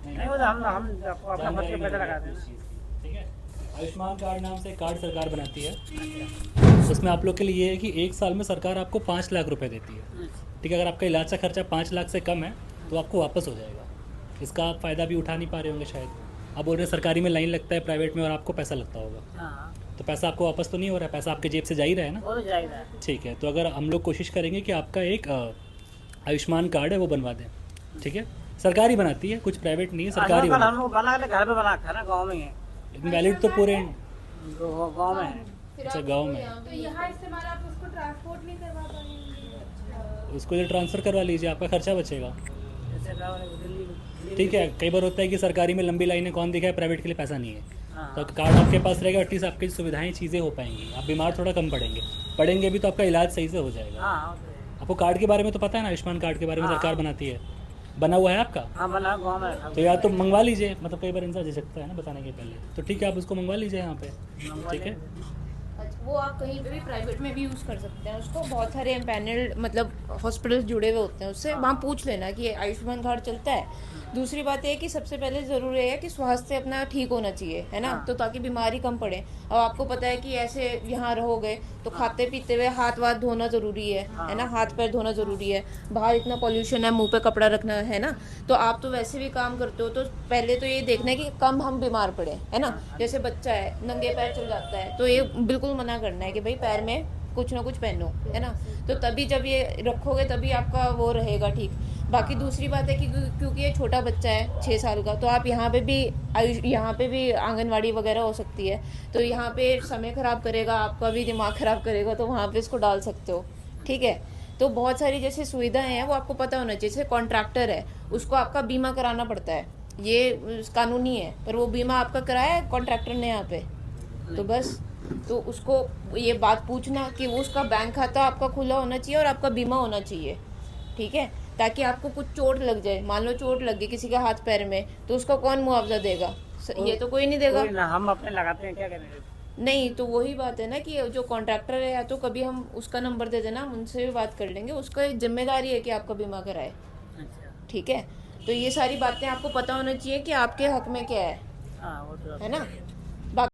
नहीं वो तो हम अपना खर्च के पैसे लगाते हैं। ठीक है। आयुष्मान कार्ड नाम से कार्ड सरकार बनाती है। उसमें आप लोग के लिए ये है कि 1 साल में सरकार आपको 5 लाख रुपए देती है। ठीक है, अगर आपका इलाज का खर्चा 5 लाख से कम है तो आपको वापस हो जाएगा। इसका आप फ़ायदा भी उठा नहीं पा रहे होंगे शायद। आप बोल रहे हैं सरकारी में लाइन लगता है, प्राइवेट में और आपको पैसा लगता होगा, हाँ तो पैसा आपको वापस तो नहीं हो रहा है, पैसा आपके जेब से जा ही रहा है ना। वो तो जाएगा। ठीक है, तो अगर हम लोग कोशिश करेंगे कि आपका एक आयुष्मान कार्ड है वो बनवा दें। ठीक है, सरकारी बनाती है, कुछ प्राइवेट नहीं है, सरकारी कल बनाती हमको बना के घर पे बना रखा है ना, गाँव में ही है। है। वैलिड तो पूरे गाँव में है। अच्छा गाँव में है। तो यहाँ इस्तेमाल आप उसको ट्रांसपोर्ट नहीं करवा पाएंगे। उसको जो ट्रांसफ़र करवा लीजिए, आपका खर्चा बचेगा। जैसे गाँव में दिल्ली ठीक है, कई बार होता है कि सरकारी में लंबी लाइनें कौन दिखाए, प्राइवेट के लिए पैसा नहीं है। हाँ। तो कार्ड आपके पास रहेगा, एटलीस्ट आपकी सुविधाएं चीज़ें हो पाएंगी, आप बीमार थोड़ा कम पड़ेंगे भी तो आपका इलाज सही से हो जाएगा। हाँ वो तो है। आपको कार्ड के बारे में तो पता है ना, आयुष्मान कार्ड के बारे में हाँ। सरकार बनाती है, बना हुआ है आपका। हाँ बना गाँव में रखा तो या तो मंगवा लीजिए, मतलब कई बार इंसान झिझकता है ना बताने के पहले, तो ठीक है आप उसको मंगवा लीजिए यहाँ पे। मंगवा ठीक है, अच्छा, वो आप कहीं पे भी प्राइवेट में भी यूज़ कर सकते हैं उसको। बहुत सारे एम्पैनल्ड मतलब हॉस्पिटल्स जुड़े हुए होते हैं उससे, वहाँ पूछ लेना कि आयुष्मान कार्ड चलता है। दूसरी बात ये है कि सबसे पहले ज़रूरी है कि स्वास्थ्य अपना ठीक होना चाहिए, है ना, तो ताकि बीमारी कम पड़े। अब आपको पता है कि ऐसे यहाँ रहोगे तो खाते पीते हुए हाथ वाथ धोना ज़रूरी है ना, हाथ पैर धोना ज़रूरी है। बाहर इतना पॉल्यूशन है, मुंह पे कपड़ा रखना है ना, तो आप तो वैसे भी काम करते हो, तो पहले तो ये देखना है कि कम हम बीमार पड़े, है ना। जैसे बच्चा है नंगे पैर चल जाता है तो ये बिल्कुल मना करना है कि भाई पैर में कुछ ना कुछ पहनो, है ना। तो तभी जब ये रखोगे तभी आपका वो रहेगा ठीक। बाकी दूसरी बात है कि क्योंकि ये छोटा बच्चा है 6 साल का, तो आप यहाँ पे भी आंगनवाड़ी वगैरह हो सकती है, तो यहाँ पे समय ख़राब करेगा, आपका भी दिमाग ख़राब करेगा, तो वहाँ पे इसको डाल सकते हो। ठीक है, तो बहुत सारी जैसे सुविधाएं हैं वो आपको पता होना चाहिए। जैसे कॉन्ट्रैक्टर है उसको आपका बीमा कराना पड़ता है, ये कानूनी है, पर वो बीमा आपका कराया है कॉन्ट्रैक्टर ने यहाँ पे, तो बस तो उसको ये बात पूछना कि वो उसका बैंक खाता आपका खुला होना चाहिए और आपका बीमा होना चाहिए। ठीक है, ताकि आपको कुछ चोट लग जाए, मान लो चोट लग गई किसी के हाथ पैर में, तो उसका कौन मुआवजा देगा? ये तो कोई नहीं देगा। कोई ना, हम अपने लगाते हैं, क्या करेंगे। नहीं, तो वही बात है ना कि जो कॉन्ट्रैक्टर है, या तो कभी हम उसका नंबर दे देना, हम उनसे भी बात कर लेंगे, उसका जिम्मेदारी है कि आपका बीमा कराए। अच्छा ठीक है, तो ये सारी बातें आपको पता होना चाहिए कि आपके हक में क्या है हाँ वो तो ना।